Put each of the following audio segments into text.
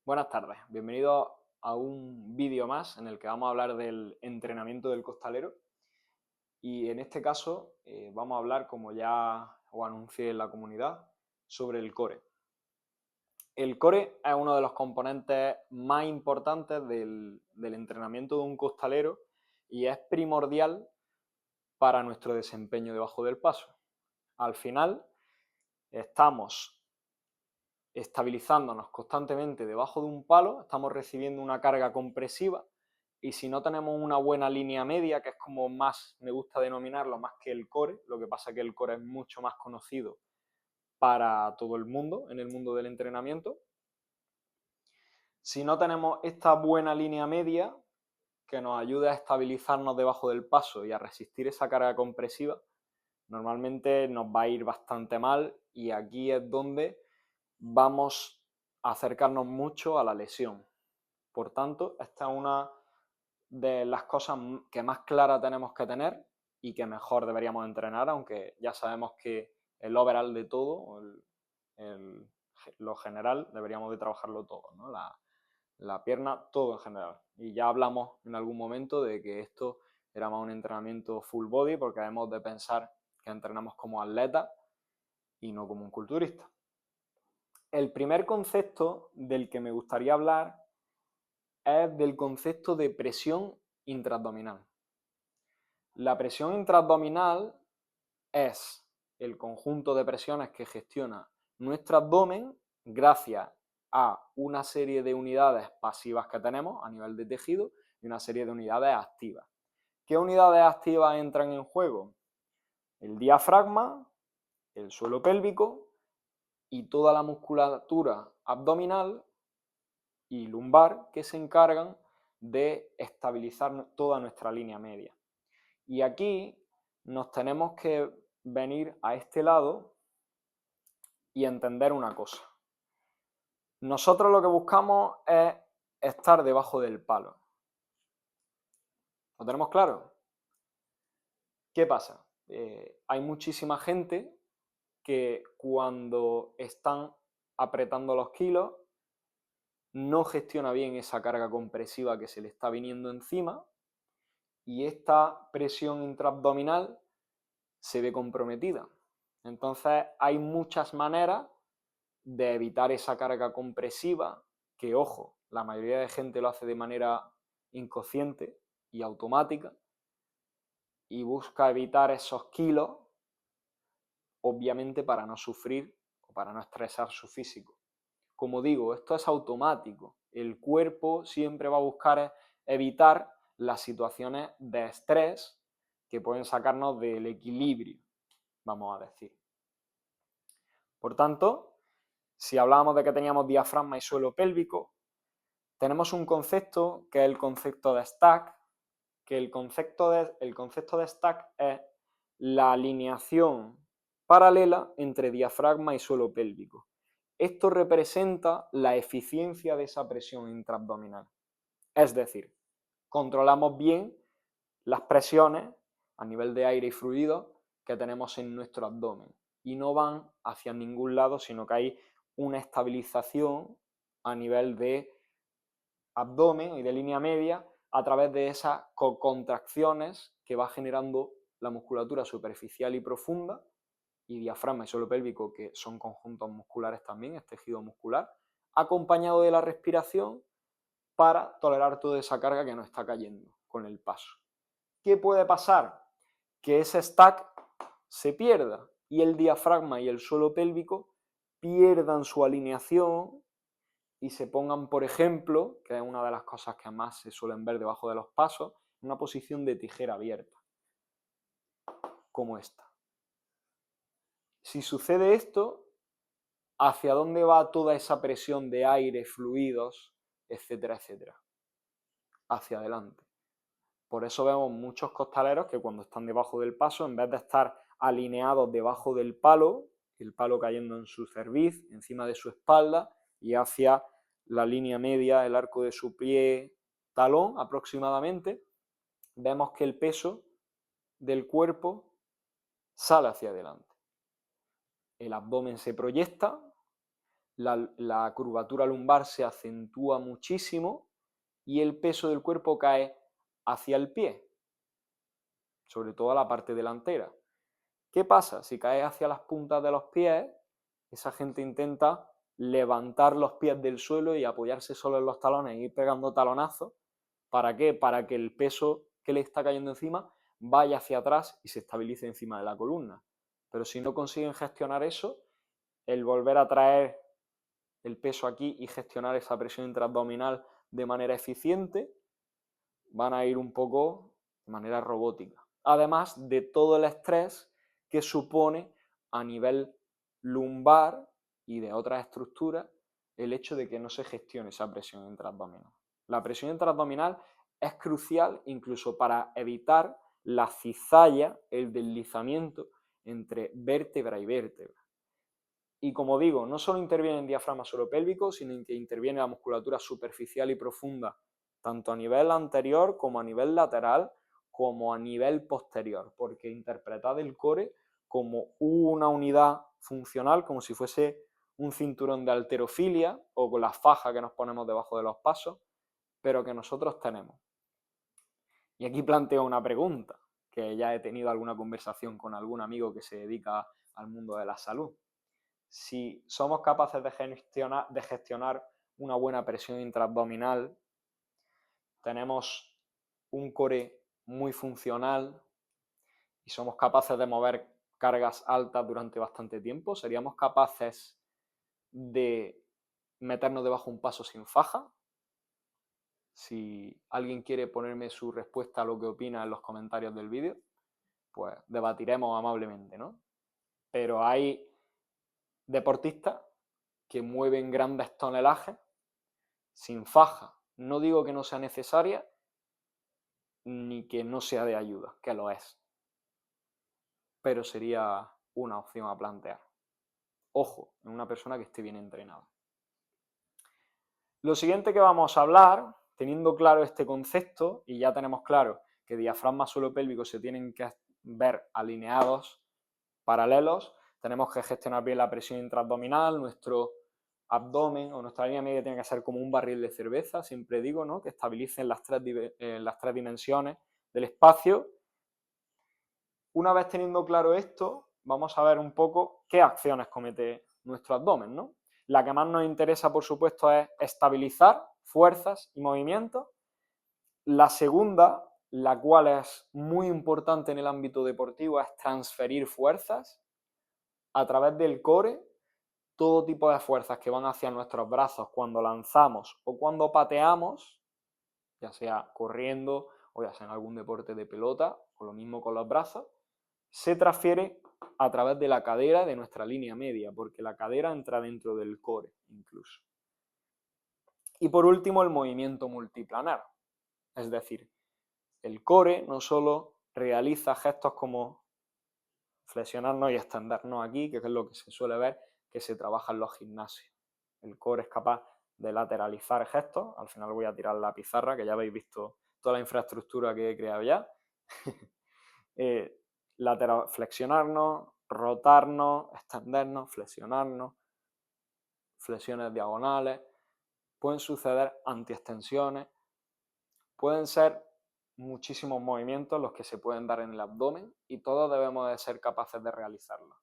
Buenas tardes, bienvenidos a un vídeo más en el que vamos a hablar del entrenamiento del costalero y en este caso vamos a hablar, como ya os anuncié en la comunidad, sobre el core. El core es uno de los componentes más importantes del entrenamiento de un costalero y es primordial para nuestro desempeño debajo del paso. Al final estamos estabilizándonos constantemente debajo de un palo, estamos recibiendo una carga compresiva y si no tenemos una buena línea media, que es como más me gusta denominarlo, más que el core, lo que pasa es que el core es mucho más conocido para todo el mundo, en el mundo del entrenamiento. Si no tenemos esta buena línea media que nos ayude a estabilizarnos debajo del paso y a resistir esa carga compresiva, normalmente nos va a ir bastante mal y aquí es donde vamos a acercarnos mucho a la lesión. Por tanto, esta es una de las cosas que más clara tenemos que tener y que mejor deberíamos entrenar, aunque ya sabemos que el overall de todo, lo general, deberíamos de trabajarlo todo, ¿no? La pierna, todo en general. Y ya hablamos en algún momento de que esto era más un entrenamiento full body porque debemos de pensar que entrenamos como atleta y no como un culturista. El primer concepto del que me gustaría hablar es del concepto de presión intraabdominal. La presión intraabdominal es el conjunto de presiones que gestiona nuestro abdomen gracias a una serie de unidades pasivas que tenemos a nivel de tejido y una serie de unidades activas. ¿Qué unidades activas entran en juego? El diafragma, el suelo pélvico y toda la musculatura abdominal y lumbar que se encargan de estabilizar toda nuestra línea media. Y aquí nos tenemos que venir a este lado y entender una cosa. Nosotros lo que buscamos es estar debajo del palo. ¿Lo tenemos claro? ¿Qué pasa? Hay muchísima gente que cuando están apretando los kilos no gestiona bien esa carga compresiva que se le está viniendo encima y esta presión intraabdominal se ve comprometida. Entonces hay muchas maneras de evitar esa carga compresiva que, ojo, la mayoría de gente lo hace de manera inconsciente y automática y busca evitar esos kilos, obviamente para no sufrir o para no estresar su físico. Como digo, esto es automático. El cuerpo siempre va a buscar evitar las situaciones de estrés que pueden sacarnos del equilibrio, vamos a decir. Por tanto, si hablábamos de que teníamos diafragma y suelo pélvico, tenemos un concepto que es el concepto de stack, que el concepto de stack es la alineación paralela entre diafragma y suelo pélvico. Esto representa la eficiencia de esa presión intraabdominal. Es decir, controlamos bien las presiones a nivel de aire y fluido que tenemos en nuestro abdomen y no van hacia ningún lado, sino que hay una estabilización a nivel de abdomen y de línea media a través de esas contracciones que va generando la musculatura superficial y profunda y diafragma y suelo pélvico, que son conjuntos musculares también, es tejido muscular, acompañado de la respiración para tolerar toda esa carga que nos está cayendo con el paso. ¿Qué puede pasar? Que ese stack se pierda y el diafragma y el suelo pélvico pierdan su alineación y se pongan, por ejemplo, que es una de las cosas que más se suelen ver debajo de los pasos, en una posición de tijera abierta, como esta. Si sucede esto, ¿hacia dónde va toda esa presión de aire, fluidos, etcétera, etcétera? Hacia adelante. Por eso vemos muchos costaleros que cuando están debajo del paso, en vez de estar alineados debajo del palo, el palo cayendo en su cerviz, encima de su espalda y hacia la línea media, el arco de su pie, talón aproximadamente, vemos que el peso del cuerpo sale hacia adelante. El abdomen se proyecta, la curvatura lumbar se acentúa muchísimo y el peso del cuerpo cae hacia el pie, sobre todo a la parte delantera. ¿Qué pasa? Si cae hacia las puntas de los pies, esa gente intenta levantar los pies del suelo y apoyarse solo en los talones e ir pegando talonazos. ¿Para qué? Para que el peso que le está cayendo encima vaya hacia atrás y se estabilice encima de la columna. Pero si no consiguen gestionar eso, el volver a traer el peso aquí y gestionar esa presión intraabdominal de manera eficiente, van a ir un poco de manera robótica. Además de todo el estrés que supone a nivel lumbar y de otras estructuras el hecho de que no se gestione esa presión intraabdominal. La presión intraabdominal es crucial incluso para evitar la cizalla, el deslizamiento entre vértebra y vértebra. Y como digo, no solo interviene en diafragma suelo-pélvico, sino que interviene la musculatura superficial y profunda, tanto a nivel anterior como a nivel lateral, como a nivel posterior, porque interpretad el core como una unidad funcional, como si fuese un cinturón de halterofilia o con la faja que nos ponemos debajo de los pasos, pero que nosotros tenemos. Y aquí planteo una pregunta, que ya he tenido alguna conversación con algún amigo que se dedica al mundo de la salud. Si somos capaces de gestionar una buena presión intraabdominal, tenemos un core muy funcional y somos capaces de mover cargas altas durante bastante tiempo, ¿seríamos capaces de meternos debajo de un paso sin faja? Si alguien quiere ponerme su respuesta a lo que opina en los comentarios del vídeo, pues debatiremos amablemente, ¿no? Pero hay deportistas que mueven grandes tonelajes sin faja. No digo que no sea necesaria, ni que no sea de ayuda, que lo es. Pero sería una opción a plantear. Ojo, en una persona que esté bien entrenada. Lo siguiente que vamos a hablar, teniendo claro este concepto, y ya tenemos claro que diafragma suelo pélvico se tienen que ver alineados, paralelos, tenemos que gestionar bien la presión intraabdominal, nuestro abdomen o nuestra línea media tiene que ser como un barril de cerveza, siempre digo, ¿no? Que estabilice en las tres dimensiones del espacio. Una vez teniendo claro esto, vamos a ver un poco qué acciones comete nuestro abdomen, ¿no? La que más nos interesa, por supuesto, es estabilizar fuerzas y movimientos. La segunda, la cual es muy importante en el ámbito deportivo, es transferir fuerzas a través del core. Todo tipo de fuerzas que van hacia nuestros brazos cuando lanzamos o cuando pateamos, ya sea corriendo o ya sea en algún deporte de pelota, o lo mismo con los brazos, se transfiere a través de la cadera de nuestra línea media, porque la cadera entra dentro del core incluso. Y por último, el movimiento multiplanar, es decir, el core no solo realiza gestos como flexionarnos y extendernos aquí, que es lo que se suele ver que se trabaja en los gimnasios. El core es capaz de lateralizar gestos. Al final voy a tirar la pizarra, que ya habéis visto toda la infraestructura que he creado ya. Flexionarnos, rotarnos, extendernos, flexionarnos, flexiones diagonales. Pueden suceder antiextensiones. Pueden ser muchísimos movimientos los que se pueden dar en el abdomen y todos debemos de ser capaces de realizarlos.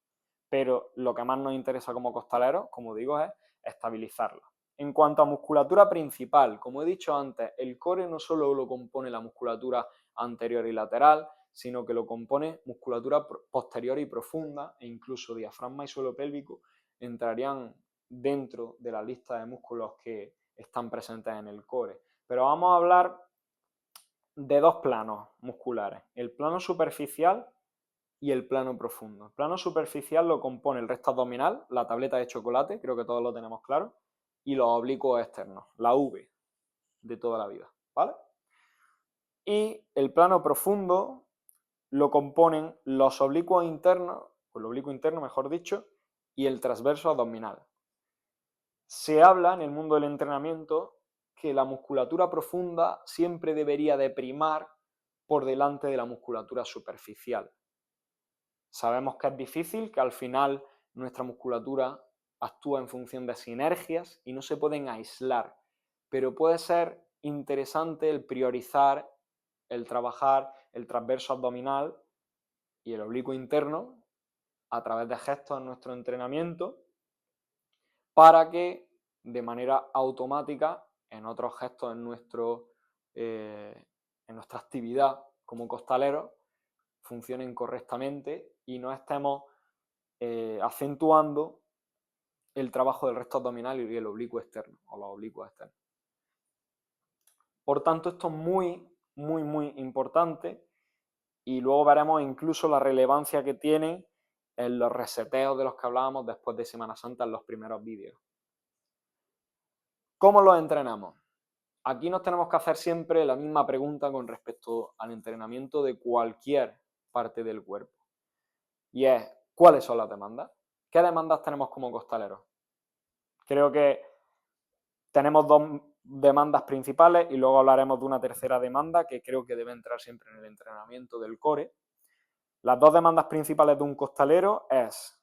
Pero lo que más nos interesa como costaleros, como digo, es estabilizarlo. En cuanto a musculatura principal, como he dicho antes, el core no solo lo compone la musculatura anterior y lateral, sino que lo compone musculatura posterior y profunda, e incluso diafragma y suelo pélvico entrarían dentro de la lista de músculos que están presentes en el core. Pero vamos a hablar de dos planos musculares, el plano superficial y el plano profundo. El plano superficial lo compone el recto abdominal, la tableta de chocolate, creo que todos lo tenemos claro, y los oblicuos externos, la V de toda la vida, ¿vale? Y el plano profundo lo componen los oblicuos internos, o el oblicuo interno mejor dicho, y el transverso abdominal. Se habla en el mundo del entrenamiento que la musculatura profunda siempre debería de primar por delante de la musculatura superficial. Sabemos que es difícil, que al final nuestra musculatura actúa en función de sinergias y no se pueden aislar, pero puede ser interesante el priorizar, el trabajar el transverso abdominal y el oblicuo interno a través de gestos en nuestro entrenamiento para que de manera automática en otros gestos en nuestra actividad como costaleros funcionen correctamente y no estemos acentuando el trabajo del recto abdominal y el oblicuo externo o los oblicuos externos. Por tanto, esto es muy, muy, muy importante y luego veremos incluso la relevancia que tiene en los reseteos de los que hablábamos después de Semana Santa en los primeros vídeos. ¿Cómo los entrenamos? Aquí nos tenemos que hacer siempre la misma pregunta con respecto al entrenamiento de cualquier parte del cuerpo. Y es, ¿cuáles son las demandas? ¿Qué demandas tenemos como costaleros? Creo que tenemos dos demandas principales y luego hablaremos de una tercera demanda que creo que debe entrar siempre en el entrenamiento del core. Las dos demandas principales de un costalero es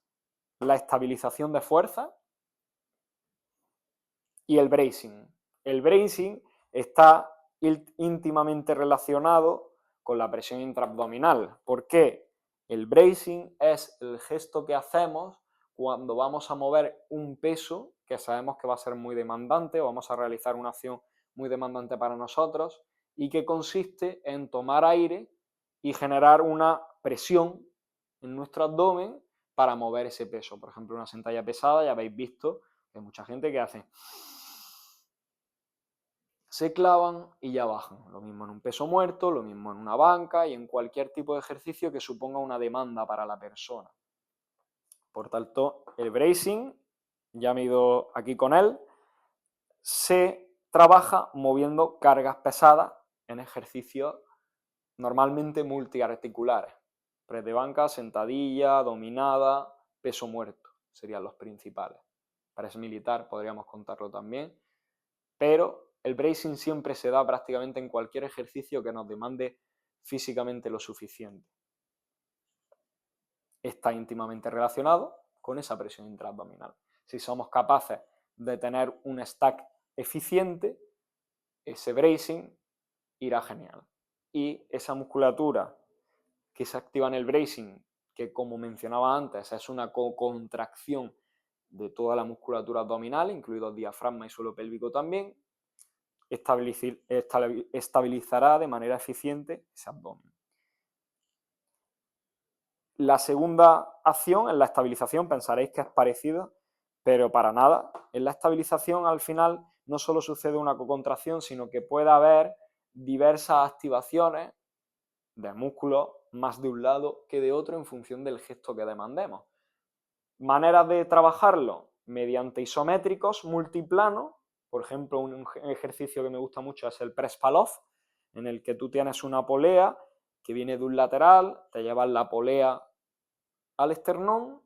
la estabilización de fuerza y el bracing. El bracing está íntimamente relacionado con la presión intraabdominal. ¿Por qué? El bracing es el gesto que hacemos cuando vamos a mover un peso que sabemos que va a ser muy demandante o vamos a realizar una acción muy demandante para nosotros y que consiste en tomar aire y generar una presión en nuestro abdomen para mover ese peso. Por ejemplo, una sentadilla pesada, ya habéis visto que hay mucha gente que hace, se clavan y ya bajan. Lo mismo en un peso muerto, lo mismo en una banca y en cualquier tipo de ejercicio que suponga una demanda para la persona. Por tanto, el bracing, ya me he ido aquí con él, se trabaja moviendo cargas pesadas en ejercicios normalmente multiarticulares. Press de banca, sentadilla, dominada, peso muerto serían los principales. Press militar podríamos contarlo también, pero el bracing siempre se da prácticamente en cualquier ejercicio que nos demande físicamente lo suficiente. Está íntimamente relacionado con esa presión intraabdominal. Si somos capaces de tener un stack eficiente, ese bracing irá genial. Y esa musculatura que se activa en el bracing, que como mencionaba antes, es una contracción de toda la musculatura abdominal, incluidos diafragma y suelo pélvico también, estabilizará de manera eficiente ese abdomen. La segunda acción en la estabilización, pensaréis que es parecida, pero para nada. En la estabilización al final no solo sucede una cocontracción, sino que puede haber diversas activaciones de músculos más de un lado que de otro en función del gesto que demandemos. Maneras de trabajarlo mediante isométricos multiplanos. Por ejemplo, un ejercicio que me gusta mucho es el press pull-off, en el que tú tienes una polea que viene de un lateral, te llevas la polea al esternón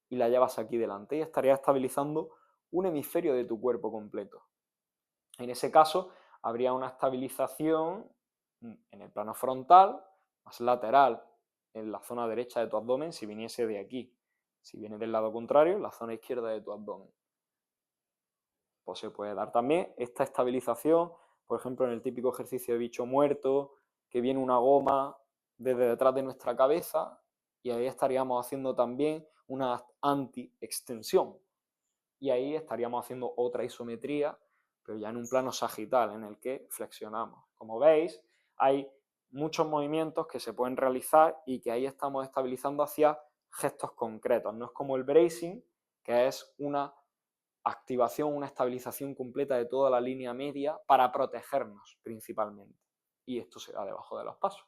y la llevas aquí delante y estarías estabilizando un hemisferio de tu cuerpo completo. En ese caso, habría una estabilización en el plano frontal, más lateral, en la zona derecha de tu abdomen, si viniese de aquí. Si viene del lado contrario, en la zona izquierda de tu abdomen. Pues se puede dar también esta estabilización, por ejemplo, en el típico ejercicio de bicho muerto, que viene una goma desde detrás de nuestra cabeza y ahí estaríamos haciendo también una anti-extensión. Y ahí estaríamos haciendo otra isometría, pero ya en un plano sagital, en el que flexionamos. Como veis, hay muchos movimientos que se pueden realizar y que ahí estamos estabilizando hacia gestos concretos. No es como el bracing, que es una activación, una estabilización completa de toda la línea media para protegernos principalmente. Y esto se da debajo de los pasos.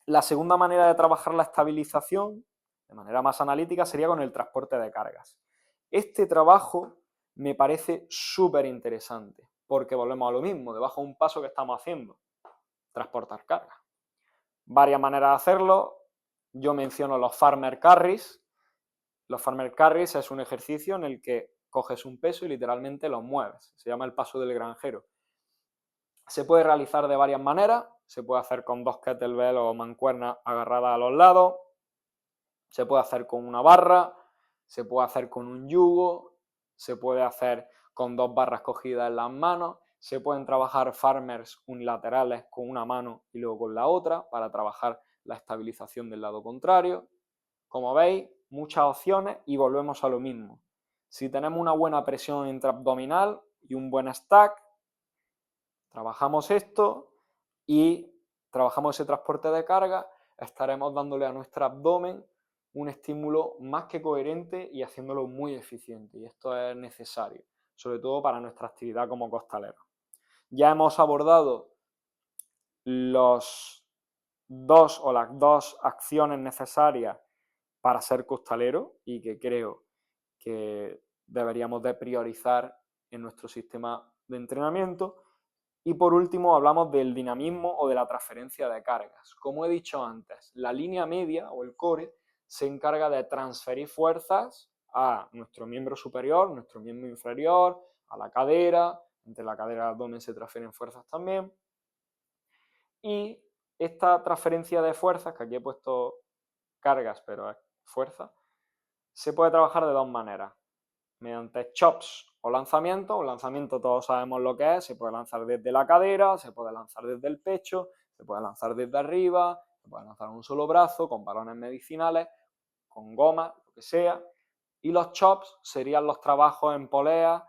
La segunda manera de trabajar la estabilización, de manera más analítica, sería con el transporte de cargas. Este trabajo me parece súper interesante, porque volvemos a lo mismo, debajo de un paso que estamos haciendo, transportar cargas. Varias maneras de hacerlo, yo menciono los farmer carries. Los farmer carries es un ejercicio en el que coges un peso y literalmente lo mueves, se llama el paso del granjero. Se puede realizar de varias maneras, se puede hacer con dos kettlebells o mancuernas agarradas a los lados, se puede hacer con una barra, Se puede hacer con un yugo, se puede hacer con 2 barras cogidas en las manos, se pueden trabajar farmers unilaterales con una mano y luego con la otra para trabajar la estabilización del lado contrario. Como veis, muchas opciones y volvemos a lo mismo. Si tenemos una buena presión intraabdominal y un buen stack, trabajamos esto y trabajamos ese transporte de carga, estaremos dándole a nuestro abdomen un estímulo más que coherente y haciéndolo muy eficiente. Y esto es necesario, sobre todo para nuestra actividad como costaleros. Ya hemos abordado las dos acciones necesarias para ser costalero y que creo que deberíamos de priorizar en nuestro sistema de entrenamiento. Y por último hablamos del dinamismo o de la transferencia de cargas. Como he dicho antes, la línea media o el core se encarga de transferir fuerzas a nuestro miembro superior, nuestro miembro inferior, a la cadera, entre la cadera y el abdomen se transfieren fuerzas también. Y esta transferencia de fuerzas, que aquí he puesto cargas, pero es fuerza, se puede trabajar de dos maneras. Mediante chops o lanzamiento. Un lanzamiento todos sabemos lo que es, se puede lanzar desde la cadera, se puede lanzar desde el pecho, se puede lanzar desde arriba, se puede lanzar un solo brazo, con balones medicinales, con goma, lo que sea. Y los chops serían los trabajos en polea,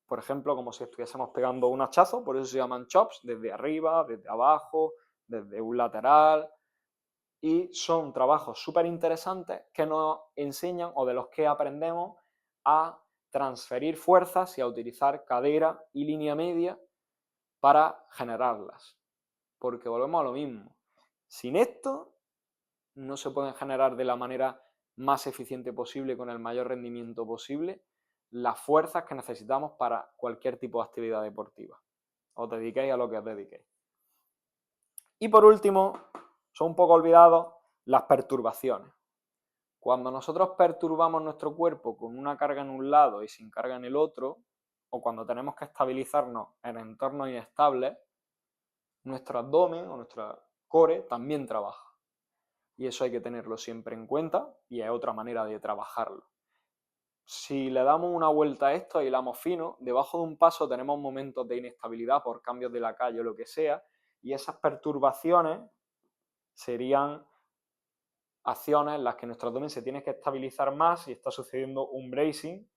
por ejemplo, como si estuviésemos pegando un hachazo, por eso se llaman chops, desde arriba, desde abajo, desde un lateral. Y son trabajos súper interesantes que nos enseñan o de los que aprendemos a transferir fuerzas y a utilizar cadera y línea media para generarlas. Porque volvemos a lo mismo. Sin esto no se pueden generar de la manera más eficiente posible, con el mayor rendimiento posible, las fuerzas que necesitamos para cualquier tipo de actividad deportiva. Os dediquéis a lo que os dediquéis. Y por último, son un poco olvidados las perturbaciones. Cuando nosotros perturbamos nuestro cuerpo con una carga en un lado y sin carga en el otro, o cuando tenemos que estabilizarnos en entornos inestables, nuestro abdomen o nuestro core también trabaja. Y eso hay que tenerlo siempre en cuenta y es otra manera de trabajarlo. Si le damos una vuelta a esto y hilamos fino, debajo de un paso tenemos momentos de inestabilidad por cambios de la calle o lo que sea, y esas perturbaciones serían acciones en las que nuestro abdomen se tiene que estabilizar más y está sucediendo un bracing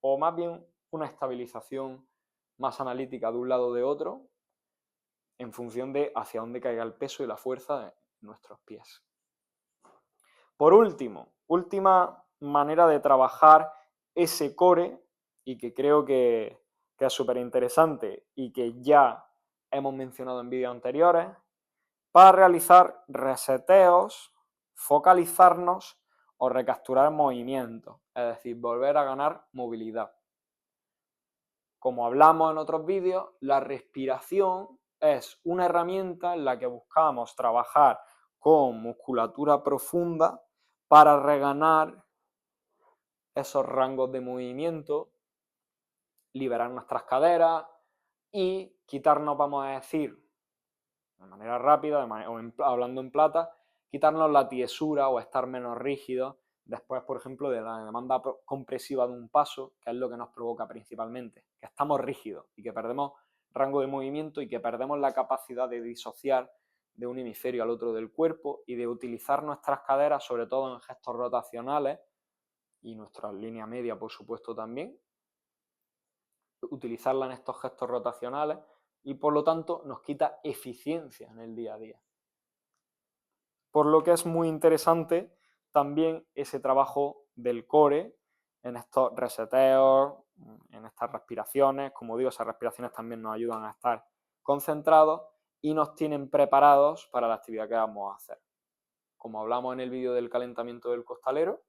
o más bien una estabilización más analítica de un lado o de otro en función de hacia dónde caiga el peso y la fuerza de nuestros pies. Por último, última manera de trabajar ese core y que creo que es súper interesante y que ya hemos mencionado en vídeos anteriores, para realizar reseteos, focalizarnos o recapturar movimientos, es decir, volver a ganar movilidad. Como hablamos en otros vídeos, la respiración es una herramienta en la que buscamos trabajar con musculatura profunda para reganar esos rangos de movimiento, liberar nuestras caderas y quitarnos, vamos a decir, de manera rápida, hablando en plata, quitarnos la tiesura o estar menos rígidos después, por ejemplo, de la demanda compresiva de un paso, que es lo que nos provoca principalmente, que estamos rígidos y que perdemos rango de movimiento y que perdemos la capacidad de disociar de un hemisferio al otro del cuerpo y de utilizar nuestras caderas, sobre todo en gestos rotacionales y nuestra línea media, por supuesto, también, utilizarla en estos gestos rotacionales y por lo tanto nos quita eficiencia en el día a día. Por lo que es muy interesante también ese trabajo del core en estos reseteos, en estas respiraciones. Como digo, esas respiraciones también nos ayudan a estar concentrados y nos tienen preparados para la actividad que vamos a hacer. Como hablamos en el vídeo del calentamiento del costalero,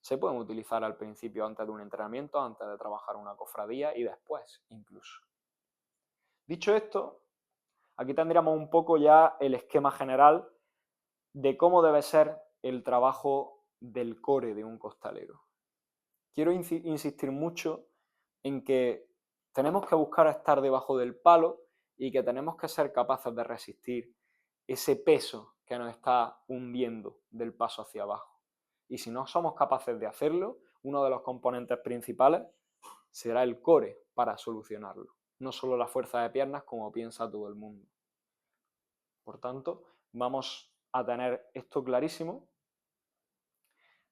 se pueden utilizar al principio antes de un entrenamiento, antes de trabajar una cofradía y después incluso. Dicho esto, aquí tendríamos un poco ya el esquema general de cómo debe ser el trabajo del core de un costalero. Quiero insistir mucho en que tenemos que buscar estar debajo del palo y que tenemos que ser capaces de resistir ese peso que nos está hundiendo del paso hacia abajo. Y si no somos capaces de hacerlo, uno de los componentes principales será el core para solucionarlo, no solo la fuerza de piernas como piensa todo el mundo. Por tanto, vamos a tener esto clarísimo.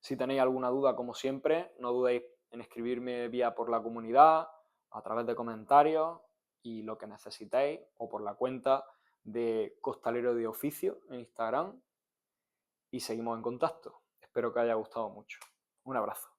Si tenéis alguna duda, como siempre, no dudéis en escribirme vía por la comunidad, a través de comentarios y lo que necesitéis, o por la cuenta de Costalero de Oficio en Instagram, y seguimos en contacto. Espero que haya gustado mucho. Un abrazo.